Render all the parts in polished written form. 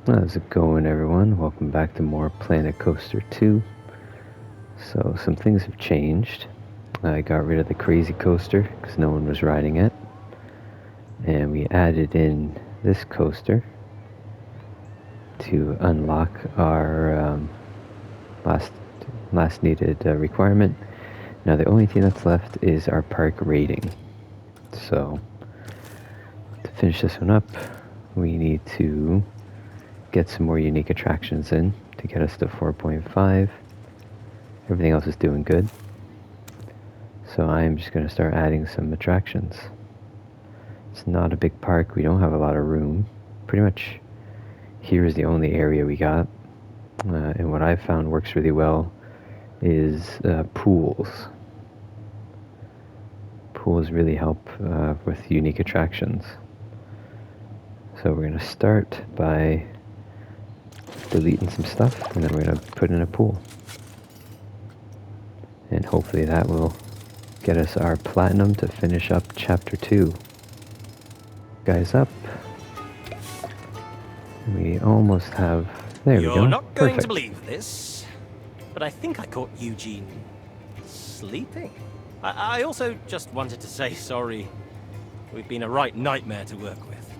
How's it going, everyone? Welcome back to more Planet Coaster 2. So, some things have changed. I got rid of the crazy coaster because no one was riding it. And we added in this coaster to unlock our last needed requirement. Now, the only thing that's left is our park rating. So, to finish this one up, we need to get some more unique attractions in to get us to 4.5. Everything else is doing good. So I'm just going to start adding some attractions. It's not a big park. We don't have a lot of room. Pretty much here is the only area we got. And what I've found works really well is pools. Pools really help with unique attractions. So we're going to start by deleting some stuff, and then we're going to put in a pool. And hopefully that will get us our platinum to finish up chapter 2. Guys up. We almost have... There we go. You're not going Perfect. to believe this, but I think I caught Eugene sleeping. I also just wanted to say sorry. We've been a right nightmare to work with.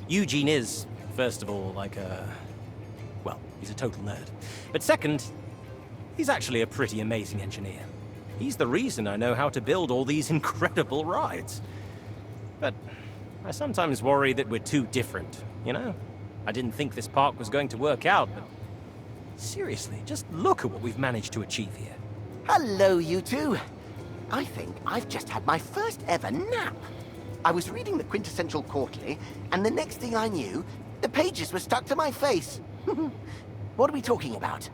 Eugene is, first of all, well, he's a total nerd. But second, he's actually a pretty amazing engineer. He's the reason I know how to build all these incredible rides. But I sometimes worry that we're too different, you know? I didn't think this park was going to work out, but seriously, just look at what we've managed to achieve here. Hello, you two. I think I've just had my first ever nap. I was reading the Quintessential Quarterly, and the next thing I knew, the pages were stuck to my face. What are we talking about?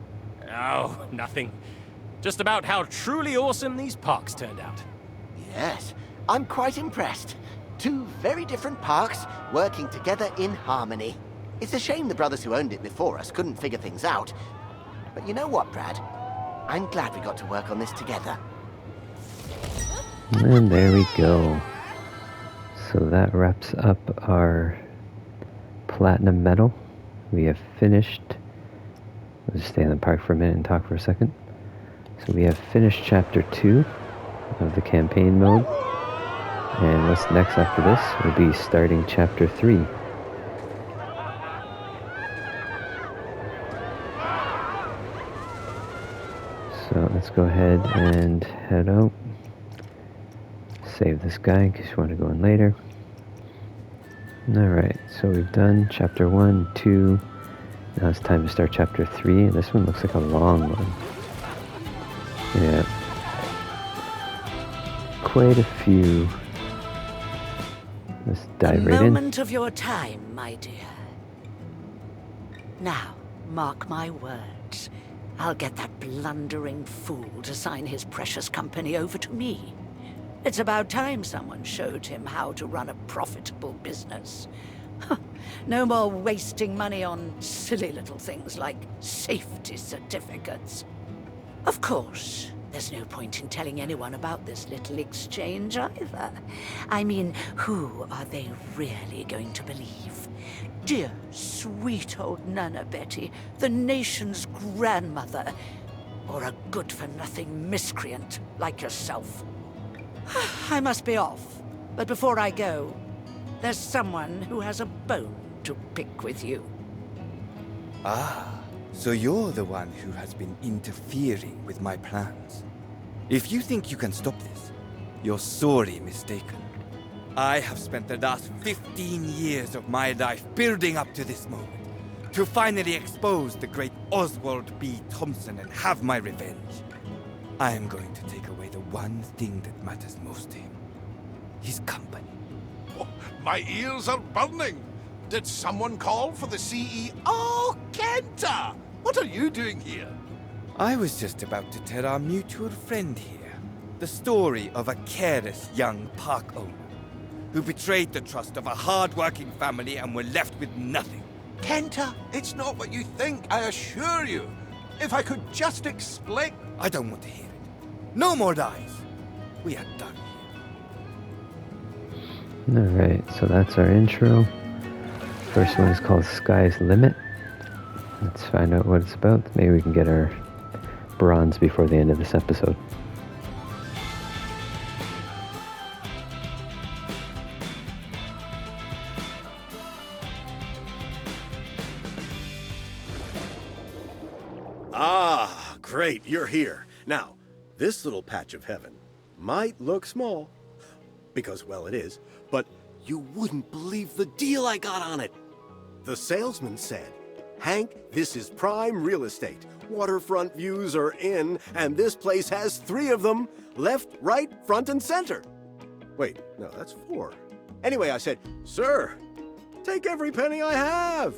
Oh, nothing. Just about how truly awesome these parks turned out. Yes, I'm quite impressed. Two very different parks working together in harmony. It's a shame the brothers who owned it before us couldn't figure things out. But you know what, Brad? I'm glad we got to work on this together. And there we go. So that wraps up our platinum medal. We have finished... Let's just stay in the park for a minute and talk for a second. So we have finished chapter 2 of the campaign mode. And what's next after this will be starting chapter 3. So let's go ahead and head out. Save this guy in case you want to go in later. Alright, so we've done chapter 1, 2. Now it's time to start chapter 3. And this one looks like a long one. Yeah. Quite a few. Let's dive right in. A moment of your time, my dear. Now, mark my words. I'll get that blundering fool to sign his precious company over to me. It's about time someone showed him how to run a profitable business. No more wasting money on silly little things like safety certificates. Of course, there's no point in telling anyone about this little exchange either. I mean, who are they really going to believe? Dear, sweet old Nana Betty, the nation's grandmother, or a good-for-nothing miscreant like yourself? I must be off, but before I go, there's someone who has a bone to pick with you. Ah, so you're the one who has been interfering with my plans. If you think you can stop this, you're sorely mistaken. I have spent the last 15 years of my life building up to this moment, to finally expose the great Oswald B. Thompson and have my revenge. I am going to take away the one thing that matters most to him. His company. Oh, my ears are burning. Did someone call for the CEO? Oh, Kenta! What are you doing here? I was just about to tell our mutual friend here the story of a careless young park owner who betrayed the trust of a hard-working family and were left with nothing. Kenta, it's not what you think, I assure you. If I could just explain... I don't want to hear it. No more lies. We are done here. Alright, so that's our intro. First one is called Sky's Limit. Let's find out what it's about. Maybe we can get our bronze before the end of this episode. Ah, great, you're here. Now, this little patch of heaven might look small, because, well, it is, but you wouldn't believe the deal I got on it. The salesman said, Hank, this is prime real estate. Waterfront views are in, and this place has 3 of them. Left, right, front, and center. Wait, no, that's 4. Anyway, I said, sir, take every penny I have.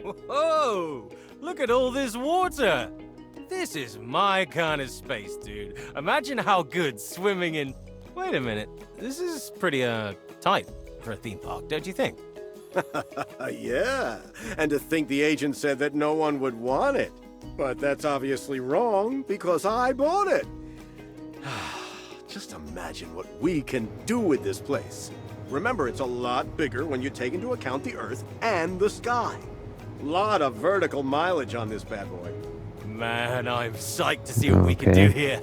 Whoa! Look at all this water! This is my kind of space, dude. Imagine how good swimming in... Wait a minute. This is pretty, tight for a theme park, don't you think? Yeah, and to think the agent said that no one would want it. But that's obviously wrong, because I bought it. Just imagine what we can do with this place. Remember, it's a lot bigger when you take into account the Earth and the sky. Lot of vertical mileage on this bad boy. Man, I'm psyched to see what we can do here.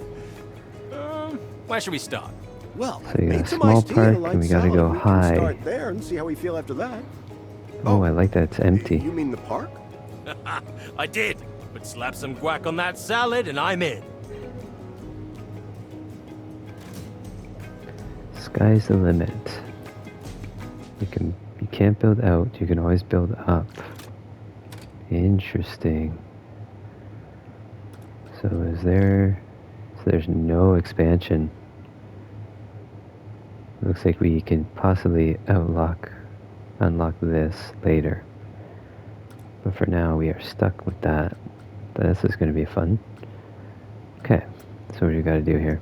Where should we start? Well, So you got made a some small iced tea park, and a light and we gotta salad. go We can high. start there and see how we feel after that. Oh, I like that it's empty. You mean the park? I did, but slap some guac on that salad and I'm in. Sky's the limit. You can't build out, you can always build up. Interesting. So there's no expansion. Looks like we can possibly unlock this later. But for now we are stuck with that. This is going to be fun. Okay, so what do you got to do here?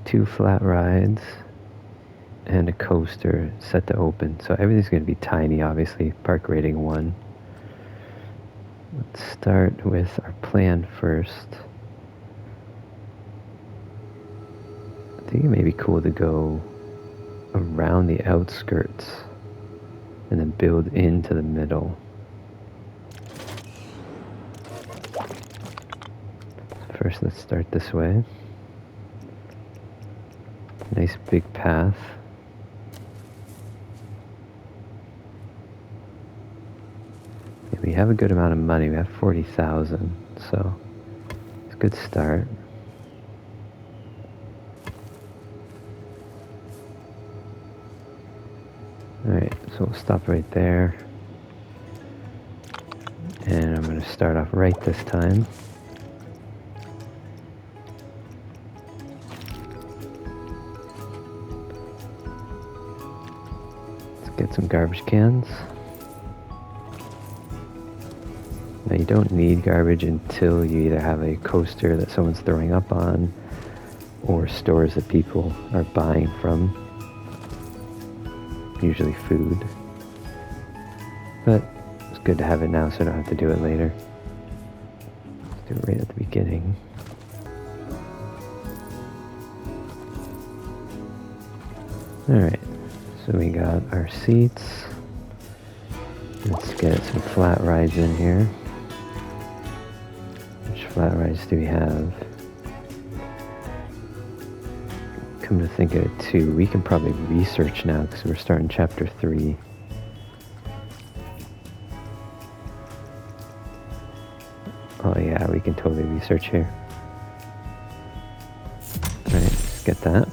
2 flat rides and a coaster set to open. So everything's going to be tiny, obviously. Park rating 1. Let's start with our plan first. I think it may be cool to go around the outskirts and then build into the middle. First, let's start this way. Nice big path. Yeah, we have a good amount of money. We have 40,000, so it's a good start. Alright, so we'll stop right there. And I'm going to start off right this time. Let's get some garbage cans. Now you don't need garbage until you either have a coaster that someone's throwing up on or stores that people are buying from. Usually food. But it's good to have it now so I don't have to do it later. Let's do it right at the beginning. Alright, so we got our seats. Let's get some flat rides in here. Which flat rides do we have? Come to think of it too, we can probably research now because we're starting chapter 3. Oh yeah, we can totally research here. Alright, let's get that.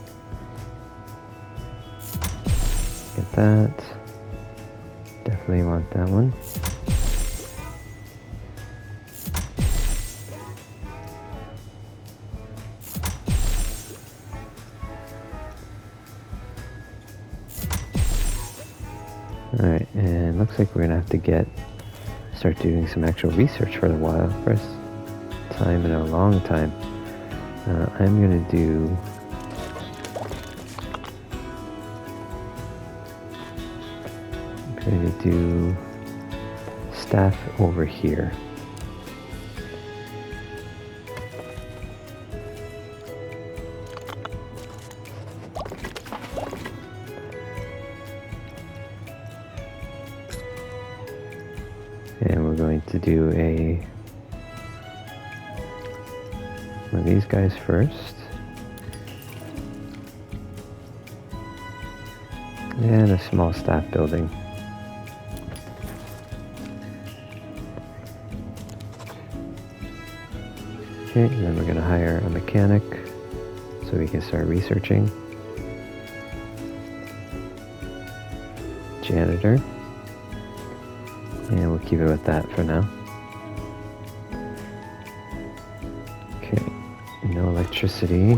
Get that. Definitely want that one. Alright, and looks like we're gonna have to start doing some actual research for a while. First time in a long time. I'm gonna do staff over here. And we're going to do one of these guys first. And a small staff building. Okay, and then we're going to hire a mechanic so we can start researching. Janitor. And we'll keep it with that for now. Okay, no electricity.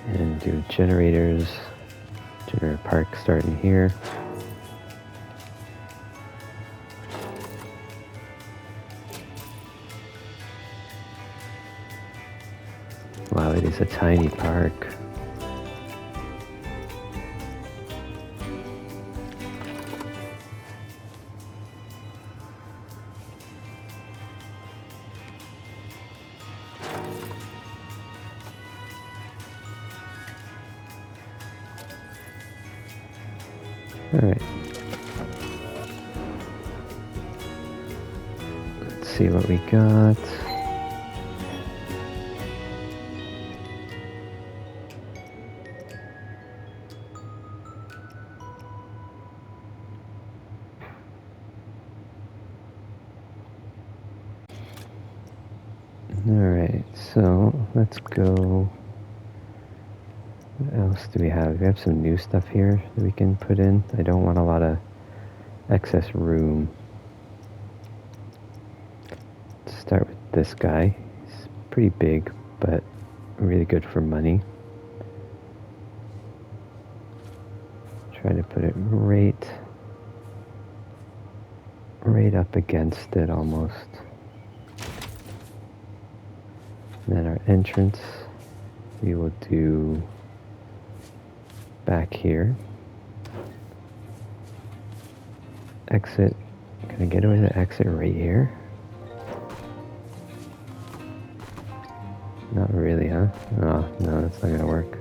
And do generators. Generator park starting here. Wow, it is a tiny park. Alright. Let's see what we got. Alright, so let's go. What else do we have? We have some new stuff here that we can put in. I don't want a lot of excess room. Let's start with this guy. He's pretty big, but really good for money. Try to put it right up against it almost. And then our entrance, we will do back here. Exit. Can I get away to exit right here? Not really, huh? Oh, no, that's not gonna work.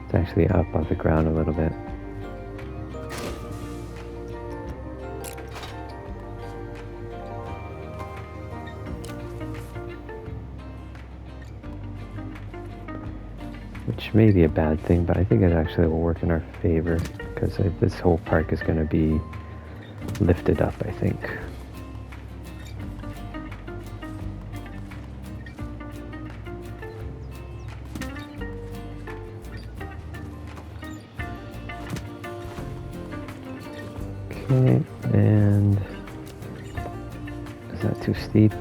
It's actually up off the ground a little bit. Which may be a bad thing, but I think it actually will work in our favor because this whole park is going to be lifted up, I think. Okay, and is that too steep?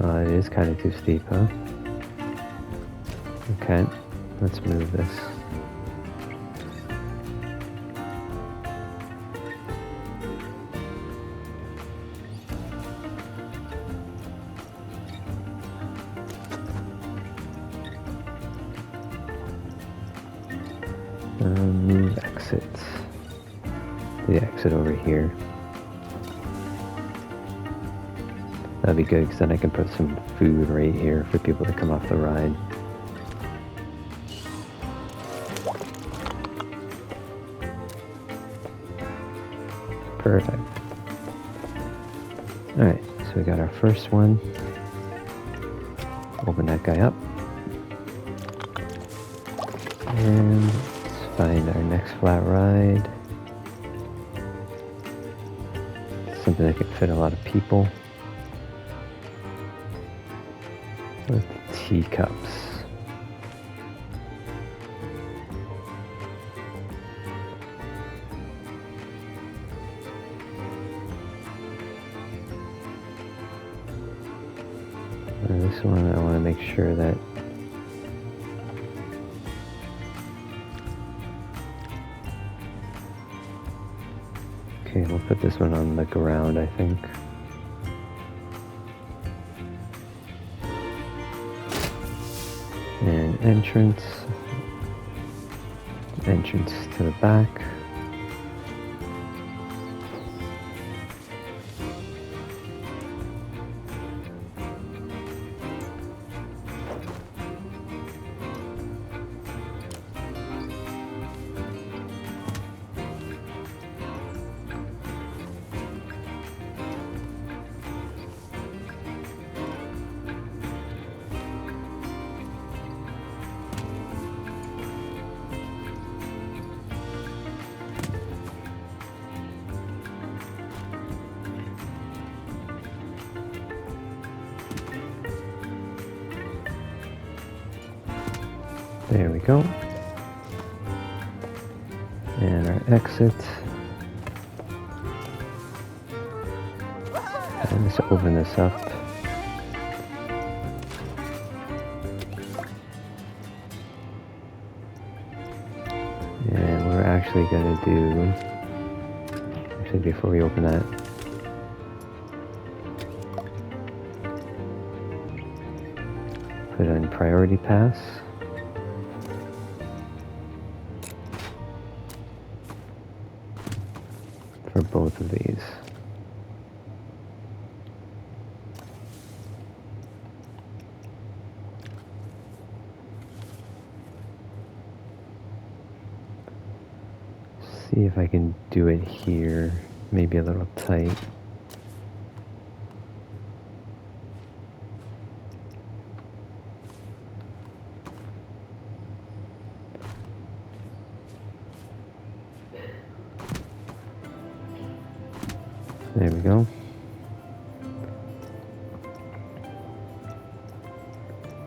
It is kind of too steep, huh? Okay, let's move this. Move exits. The exit over here. That'd be good because then I can put some food right here for people to come off the ride. Perfect. Alright, so we got our first one. Open that guy up. And let's find our next flat ride. Something that can fit a lot of people. With teacups. This one I want to make sure that okay, we'll put this one on the ground, I think. entrance. Entrance to the back. There we go. And our exit. And let's open this up. And we're actually going to do, actually before we open that, put on priority pass. For both of these. See if I can do it here, maybe a little tight. There we go.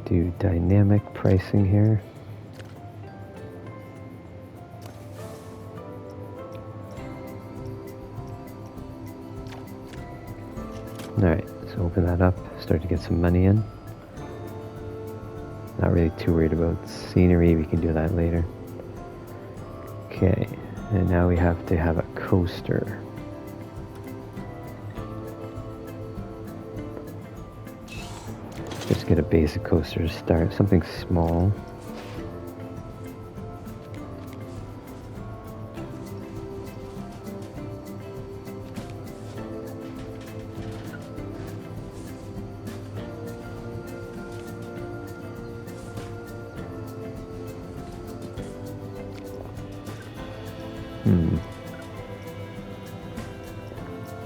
Do dynamic pricing here. Alright, so open that up, start to get some money in. Not really too worried about scenery, we can do that later. Okay, and now we have to have a coaster. Just get a basic coaster to start, something small.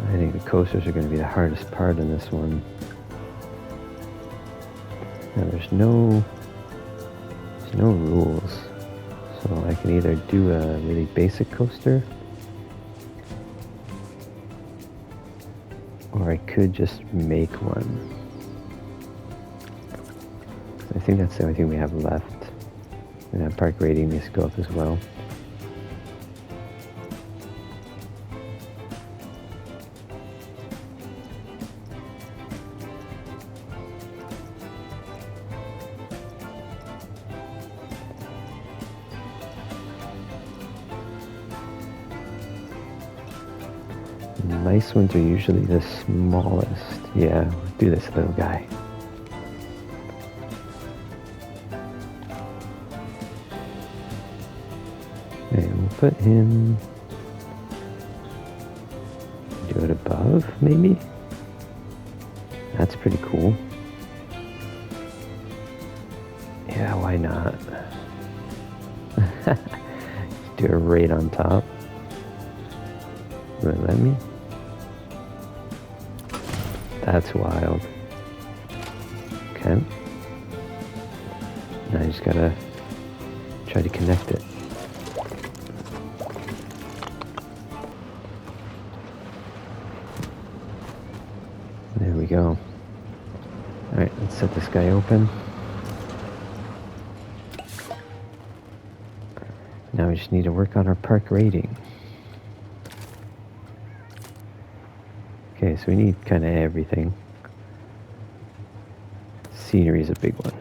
I think the coasters are going to be the hardest part in this one. Now there's no rules, so I can either do a really basic coaster, or I could just make one. I think that's the only thing we have left. And that park rating needs to go up as well. Nice ones are usually the smallest. Yeah, we'll do this little guy. And we'll put him... do it above, maybe? That's pretty cool. Yeah, why not? Do it right on top. Will it let me? That's wild. Okay. Now I just gotta try to connect it. There we go. Alright, let's set this guy open. Now we just need to work on our park rating. Okay, so we need kind of everything. Scenery is a big one.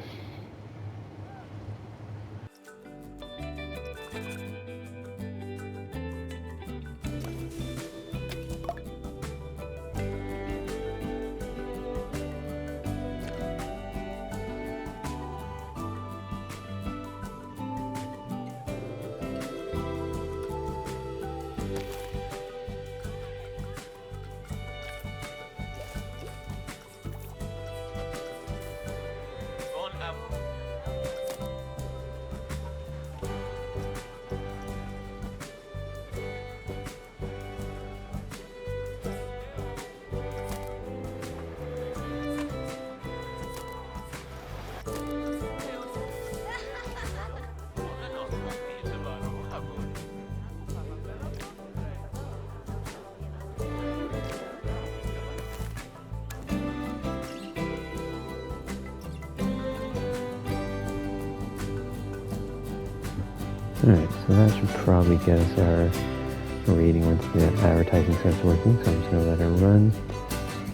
Alright, so that should probably get us our rating once the advertising starts working, so I'm just going to let her run.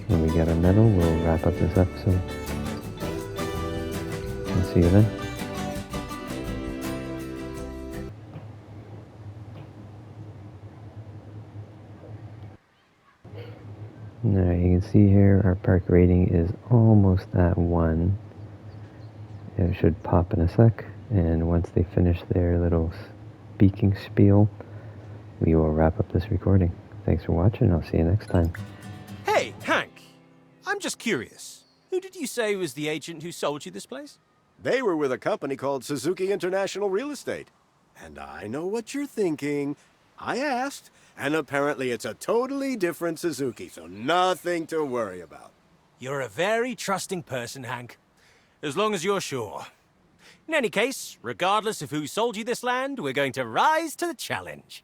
When we get our medal, we'll wrap up this episode. I'll see you then. Alright, you can see here our park rating is almost at 1. It should pop in a sec, and once they finish their little speaking spiel, we will wrap up this recording. Thanks for watching, I'll see you next time. Hey, Hank! I'm just curious. Who did you say was the agent who sold you this place? They were with a company called Suzuki International Real Estate. And I know what you're thinking. I asked, and apparently it's a totally different Suzuki, so nothing to worry about. You're a very trusting person, Hank. As long as you're sure. In any case, regardless of who sold you this land, we're going to rise to the challenge.